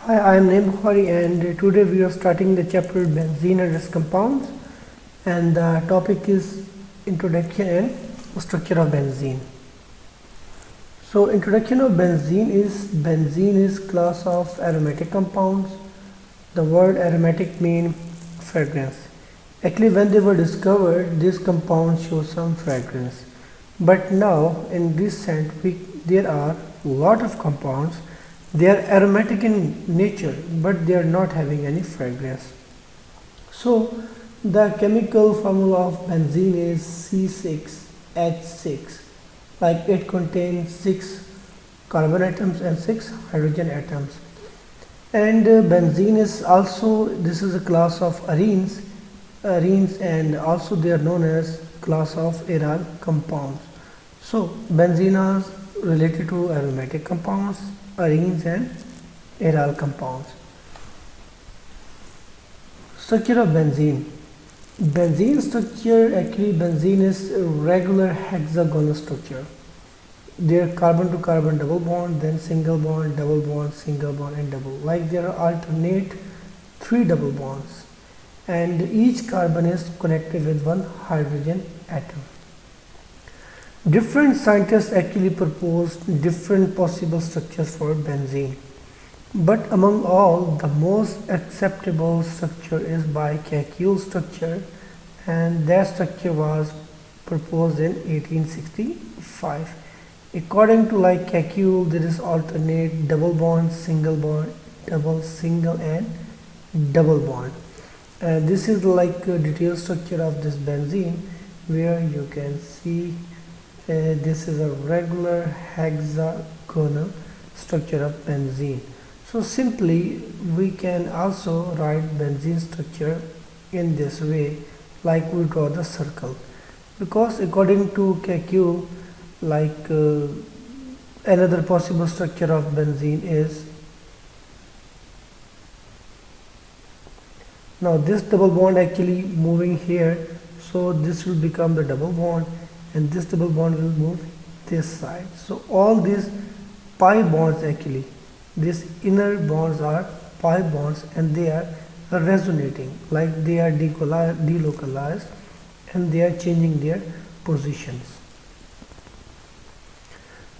Hi, I am Naim Bukhari and today we are starting the chapter benzene and its compounds, and the topic is introduction and structure of benzene. So introduction of benzene is class of aromatic compounds. The word aromatic means fragrance. Actually, when they were discovered, these compounds show some fragrance. But now in recent there are lot of compounds. They are aromatic in nature, but they are not having any fragrance. So the chemical formula of benzene is C6H6. Like it contains 6 carbon atoms and 6 hydrogen atoms. And benzene is also, this is a class of arenes, and also they are known as class of aryl compounds. So benzene is related to aromatic compounds, arenes and aryl compounds. Structure of benzene. Benzene structure, actually benzene is a regular hexagonal structure. There carbon to carbon double bond, then single bond, single bond and double. Like there are alternate 3 double bonds, and each carbon is connected with one hydrogen atom. Different scientists actually proposed different possible structures for benzene, but among all the most acceptable structure is bikecule structure, and that structure was proposed in 1865. According to like Kekule, there is alternate double bond, double, single and double bond. This is like a detailed structure of this benzene, where you can see this is a regular hexagonal structure of benzene. So simply we can also write benzene structure in this way, like we draw the circle, because according to Kekule, like another possible structure of benzene is, now this double bond actually moving here, so this will become the double bond and this double bond will move this side. So all these pi bonds, actually these inner bonds are pi bonds, and they are resonating, like they are delocalized and they are changing their positions.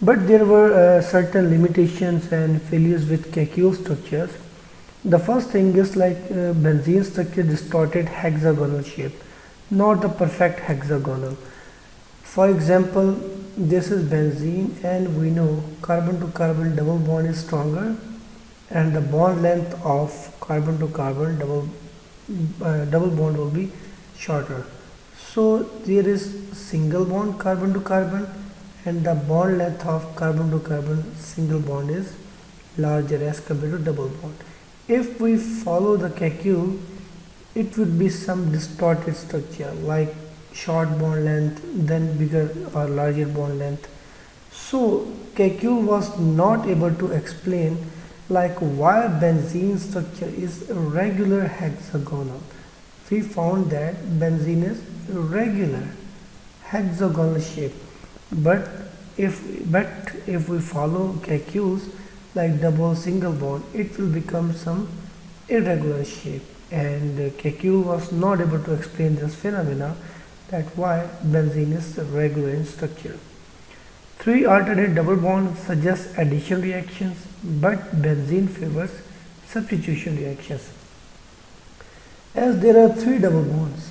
But there were certain limitations and failures with Kekule structures. The first thing is like benzene structure distorted hexagonal shape, not the perfect hexagonal. For example, this is benzene, and we know carbon to carbon double bond is stronger, and the bond length of carbon to carbon double bond will be shorter. So there is single bond carbon to carbon, and the bond length of carbon to carbon single bond is larger as compared to double bond. If we follow the Kekule, it would be some distorted structure, like short bond length, then bigger or larger bond length. So Kekule was not able to explain like why benzene structure is regular hexagonal. We found that benzene is regular hexagonal shape, but if we follow Kekule's like double single bond, it will become some irregular shape, and Kekule was not able to explain this phenomena, that why benzene is regular in structure. 3 alternate double bonds suggest addition reactions, but benzene favors substitution reactions. As there are 3 double bonds,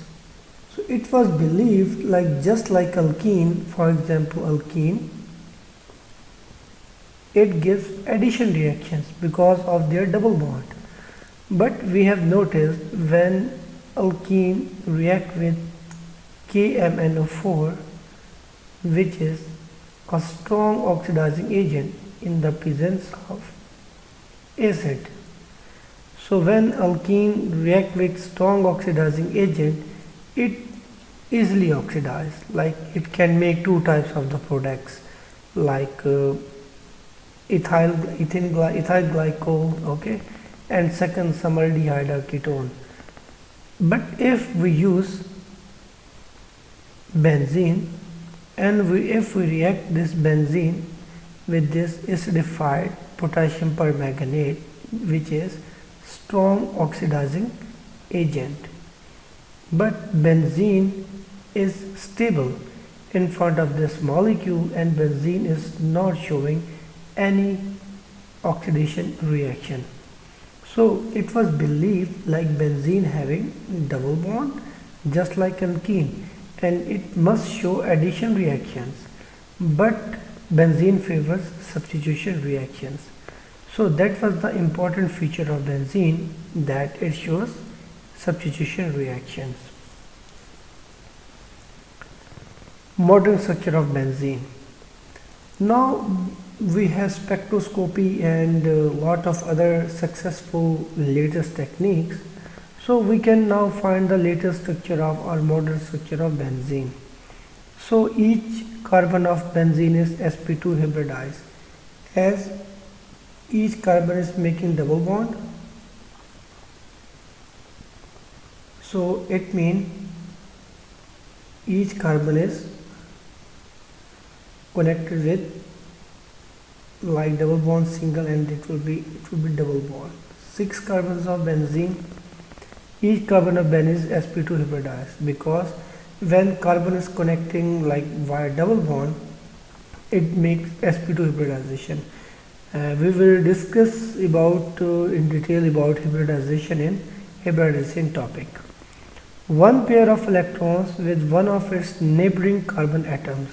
so it was believed, like just like alkene, for example alkene, it gives addition reactions because of their double bond. But we have noticed when alkene react with KMnO4, which is a strong oxidizing agent in the presence of acid. So when alkene react with strong oxidizing agent, it easily oxidizes, like it can make 2 types of the products, like ethyl glycol, okay, and second formaldehyde or ketone. But if we use benzene, and if we react this benzene with this acidified potassium permanganate, which is strong oxidizing agent. But benzene is stable in front of this molecule, and benzene is not showing any oxidation reaction. So it was believed like benzene having double bond just like alkene, and it must show addition reactions, but benzene favors substitution reactions. So that was the important feature of benzene, that it shows substitution reactions. Modern structure of benzene. Now we have spectroscopy and a lot of other successful latest techniques. So we can now find the latest structure of or modern structure of benzene. So each carbon of benzene is sp2 hybridized, as each carbon is making double bond. So it means each carbon is connected with like double bond single, and it will be double bond. 6 carbons of benzene. Each carbon of benzene is sp2 hybridized, because when carbon is connecting like via double bond, it makes sp2 hybridization. We will discuss about in detail about hybridization in hybridization topic. One pair of electrons with one of its neighboring carbon atoms.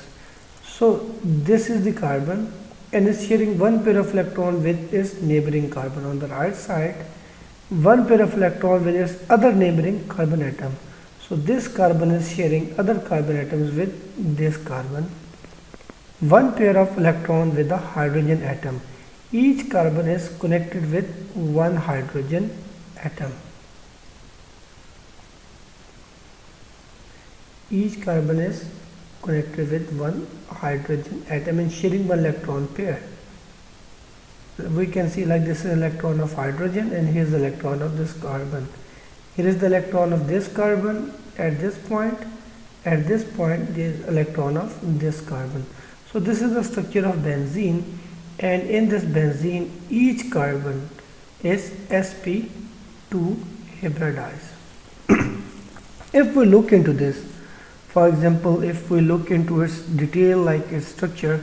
So this is the carbon and is sharing one pair of electron with its neighboring carbon. On the right side, one pair of electron with its other neighboring carbon atom. So this carbon is sharing other carbon atoms with this carbon. One pair of electron with a hydrogen atom. Each carbon is connected with one hydrogen atom. Each carbon is connected with one hydrogen atom and sharing one electron pair. We can see like this is electron of hydrogen, and here is the electron of this carbon. Here is the electron of this carbon at this point. At this point there is electron of this carbon. So this is the structure of benzene, and in this benzene each carbon is sp2 hybridized. If we look into this, for example, if we look into its detail like its structure,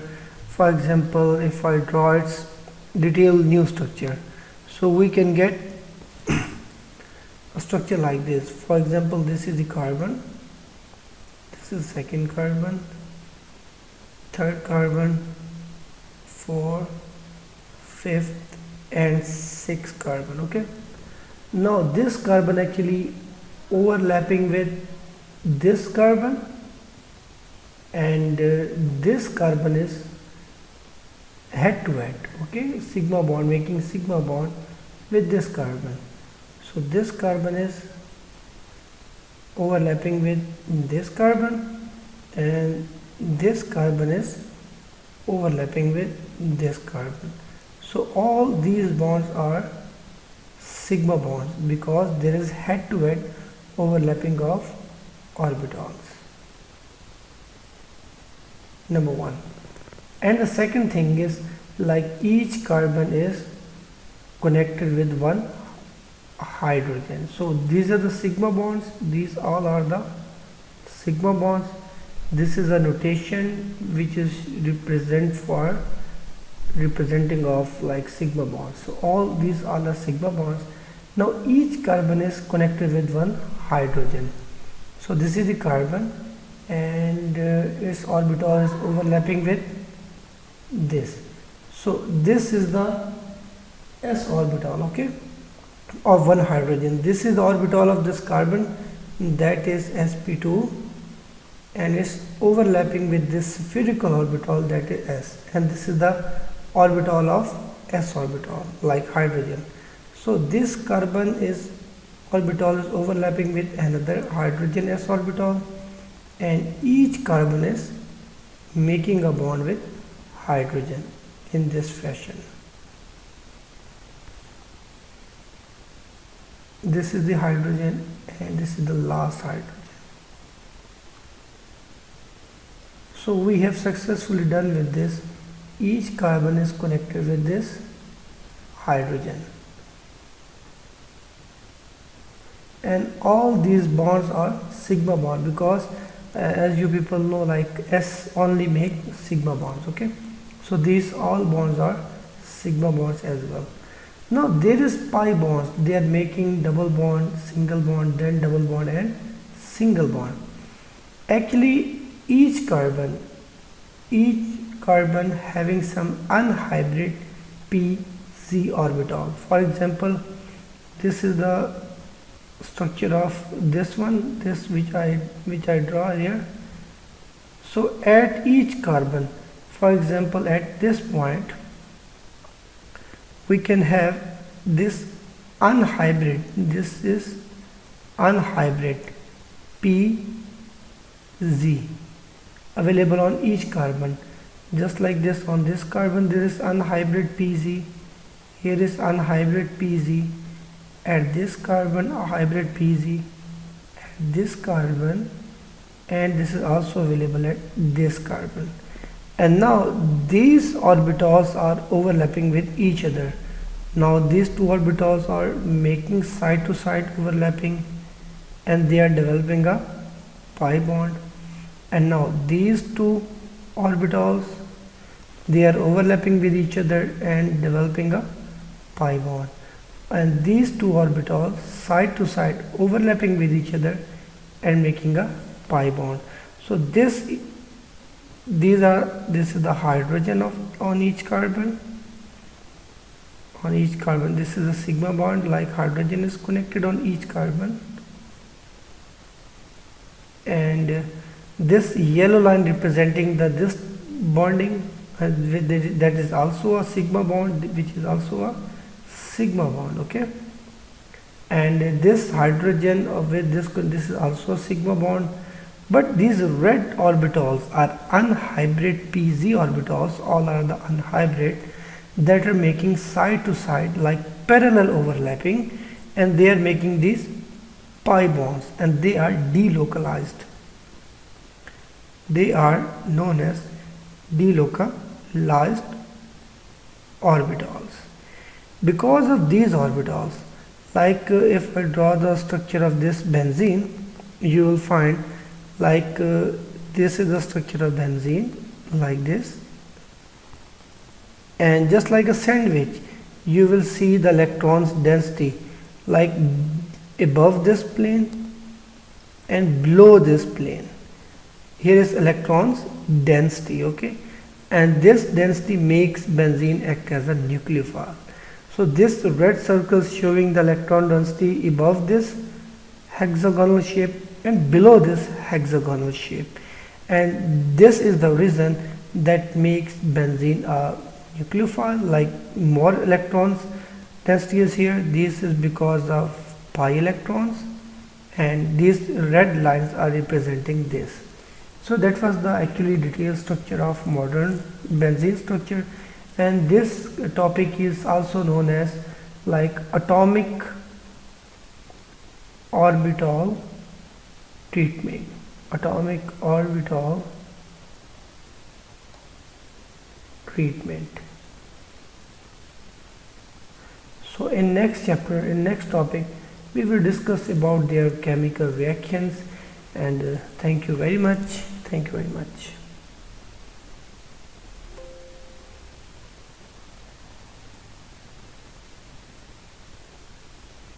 for example, if I draw its detailed new structure, so we can get a structure like this. For example, this is the carbon, this is second carbon, third carbon, fourth, fifth and sixth carbon. Okay, now this carbon actually overlapping with this carbon, and this carbon is head to head, okay, sigma bond, making sigma bond with this carbon. So this carbon is overlapping with this carbon, and this carbon is overlapping with this carbon. So all these bonds are sigma bonds because there is head to head overlapping of orbitals. Number one. And the second thing is like each carbon is connected with one hydrogen. So these are the sigma bonds, these all are the sigma bonds. This is a notation which is representing of like sigma bonds. So all these are the sigma bonds. Now each carbon is connected with one hydrogen. So this is the carbon, and its orbital is overlapping with this. So this is the s orbital, okay, of one hydrogen. This is the orbital of this carbon, that is sp2, and it's overlapping with this spherical orbital, that is s, and this is the orbital of s orbital like hydrogen. So this carbon is orbital is overlapping with another hydrogen s orbital, and each carbon is making a bond with hydrogen in this fashion. This is the hydrogen and this is the last hydrogen. So we have successfully done with this. Each carbon is connected with this hydrogen. and all these bonds are sigma bond, because as you people know, like S only make sigma bonds. Okay, so these all bonds are sigma bonds as well. Now there is pi bonds, they are making double bond, single bond, then double bond and single bond. Actually each carbon having some unhybrid pz orbital. For example, this is the structure of this one, this which I draw here. So at each carbon, for example at this point, we can have this unhybrid, this is unhybrid pz available on each carbon. Just like this, on this carbon there is unhybrid pz, here is unhybrid pz, at this carbon a hybrid pz, at this carbon, and this is also available at this carbon. And now these orbitals are overlapping with each other. Now these two orbitals are making side to side overlapping, and they are developing a pi bond. And now these two orbitals, they are overlapping with each other and developing a pi bond. And these two orbitals side to side overlapping with each other and making a pi bond. So this is the hydrogen on each carbon. On each carbon, this is a sigma bond, like hydrogen is connected on each carbon. And this yellow line representing this bonding, that is also a sigma bond, which is also a sigma bond. Okay, and this hydrogen with this is also a sigma bond. But these red orbitals are unhybrid pz orbitals, all are the unhybrid, that are making side to side like parallel overlapping, and they are making these pi bonds, and they are delocalized. They are known as delocalized orbitals. Because of these orbitals, like if I draw the structure of this benzene, you will find like this is the structure of benzene, like this, and just like a sandwich, you will see the electrons density like above this plane and below this plane. Here is electrons density. Okay, and this density makes benzene act as a nucleophile. So this red circle showing the electron density above this hexagonal shape and below this hexagonal shape, and this is the reason that makes benzene a nucleophile, like more electrons density is here. This is because of pi electrons, and these red lines are representing this. So that was the actually detailed structure of modern benzene structure, and this topic is also known as like atomic orbital treatment. Atomic orbital treatment. So in next chapter, in next topic, we will discuss about their chemical reactions. And thank you very much. Thank you very much.